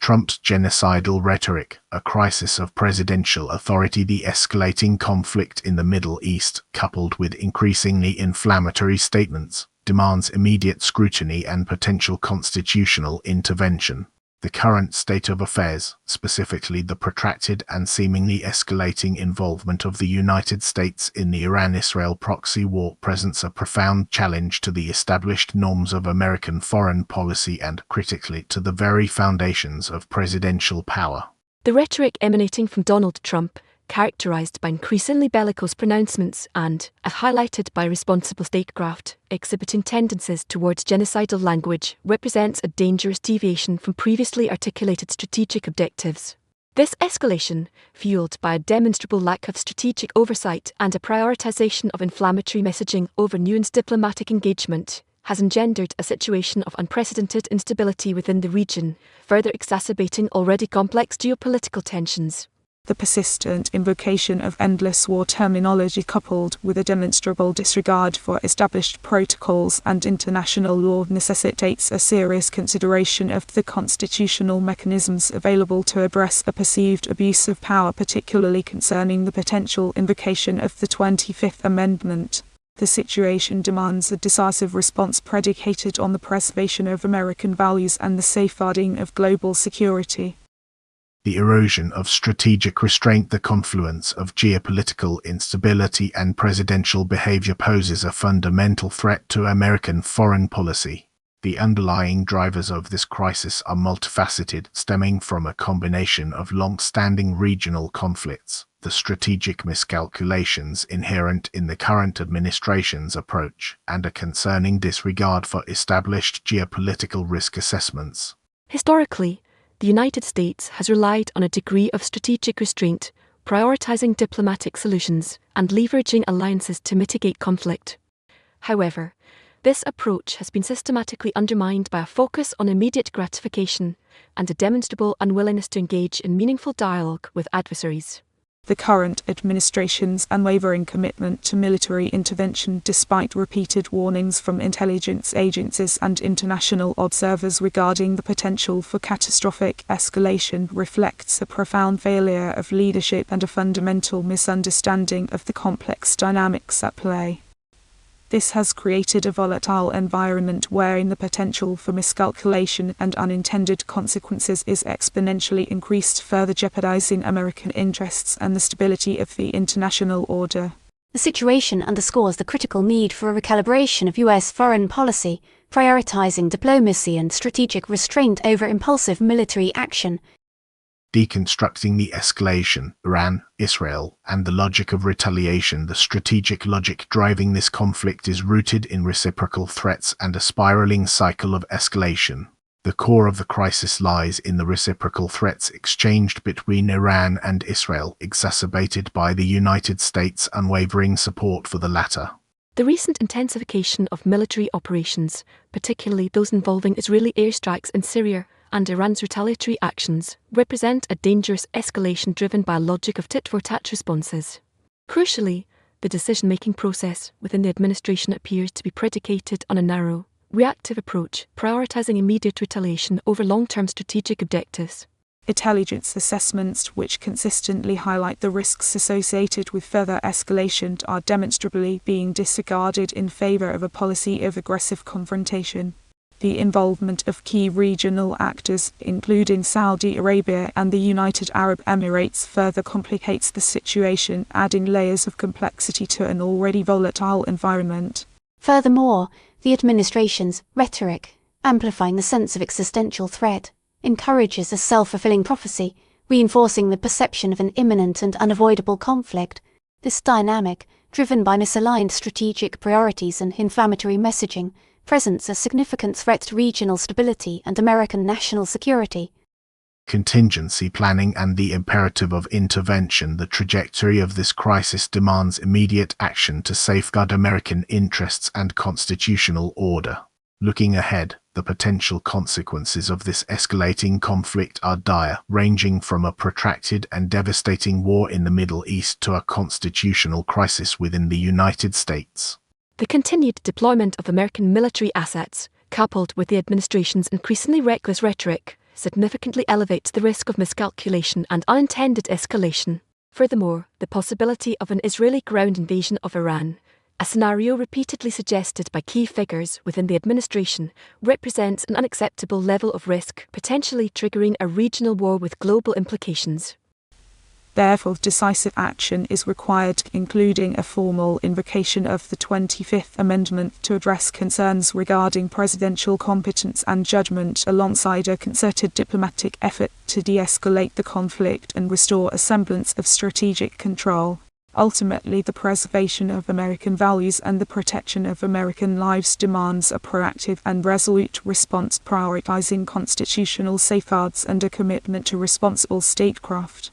Trump's genocidal rhetoric, a crisis of presidential authority. The escalating conflict in the Middle East, coupled with increasingly inflammatory statements, demands immediate scrutiny and potential constitutional intervention. The current state of affairs, specifically the protracted and seemingly escalating involvement of the United States in the Iran-Israel proxy war, presents a profound challenge to the established norms of American foreign policy and, critically, to the very foundations of presidential power. The rhetoric emanating from Donald Trump, characterized by increasingly bellicose pronouncements and, as highlighted by responsible statecraft, exhibiting tendencies towards genocidal language, represents a dangerous deviation from previously articulated strategic objectives. This escalation, fueled by a demonstrable lack of strategic oversight and a prioritization of inflammatory messaging over nuanced diplomatic engagement, has engendered a situation of unprecedented instability within the region, further exacerbating already complex geopolitical tensions. The persistent invocation of endless war terminology, coupled with a demonstrable disregard for established protocols and international law, necessitates a serious consideration of the constitutional mechanisms available to address a perceived abuse of power, particularly concerning the potential invocation of the 25th Amendment. The situation demands a decisive response predicated on the preservation of American values and the safeguarding of global security. The erosion of strategic restraint, the confluence of geopolitical instability and presidential behavior, poses a fundamental threat to American foreign policy. The underlying drivers of this crisis are multifaceted, stemming from a combination of long-standing regional conflicts, the strategic miscalculations inherent in the current administration's approach, and a concerning disregard for established geopolitical risk assessments. Historically, the United States has relied on a degree of strategic restraint, prioritizing diplomatic solutions and leveraging alliances to mitigate conflict. However, this approach has been systematically undermined by a focus on immediate gratification and a demonstrable unwillingness to engage in meaningful dialogue with adversaries. The current administration's unwavering commitment to military intervention, despite repeated warnings from intelligence agencies and international observers regarding the potential for catastrophic escalation, reflects a profound failure of leadership and a fundamental misunderstanding of the complex dynamics at play. This has created a volatile environment wherein the potential for miscalculation and unintended consequences is exponentially increased, further jeopardizing American interests and the stability of the international order. The situation underscores the critical need for a recalibration of U.S. foreign policy, prioritizing diplomacy and strategic restraint over impulsive military action. Deconstructing the escalation, Iran, Israel, and the logic of retaliation. The strategic logic driving this conflict is rooted in reciprocal threats and a spiraling cycle of escalation. The core of the crisis lies in the reciprocal threats exchanged between Iran and Israel, exacerbated by the United States' unwavering support for the latter. The recent intensification of military operations, particularly those involving Israeli airstrikes in Syria, and Iran's retaliatory actions, represent a dangerous escalation driven by a logic of tit-for-tat responses. Crucially, the decision-making process within the administration appears to be predicated on a narrow, reactive approach, prioritizing immediate retaliation over long-term strategic objectives. Intelligence assessments, which consistently highlight the risks associated with further escalation, are demonstrably being disregarded in favor of a policy of aggressive confrontation. The involvement of key regional actors, including Saudi Arabia and the United Arab Emirates, further complicates the situation, adding layers of complexity to an already volatile environment. Furthermore, the administration's rhetoric, amplifying the sense of existential threat, encourages a self-fulfilling prophecy, reinforcing the perception of an imminent and unavoidable conflict. This dynamic, driven by misaligned strategic priorities and inflammatory messaging, presents a significant threat to regional stability and American national security. Contingency planning and the imperative of intervention. The trajectory of this crisis demands immediate action to safeguard American interests and constitutional order. Looking ahead, the potential consequences of this escalating conflict are dire, ranging from a protracted and devastating war in the Middle East to a constitutional crisis within the United States. The continued deployment of American military assets, coupled with the administration's increasingly reckless rhetoric, significantly elevates the risk of miscalculation and unintended escalation. Furthermore, the possibility of an Israeli ground invasion of Iran, a scenario repeatedly suggested by key figures within the administration, represents an unacceptable level of risk, potentially triggering a regional war with global implications. Therefore, decisive action is required, including a formal invocation of the 25th Amendment to address concerns regarding presidential competence and judgment, alongside a concerted diplomatic effort to de-escalate the conflict and restore a semblance of strategic control. Ultimately, the preservation of American values and the protection of American lives demands a proactive and resolute response, prioritizing constitutional safeguards and a commitment to responsible statecraft.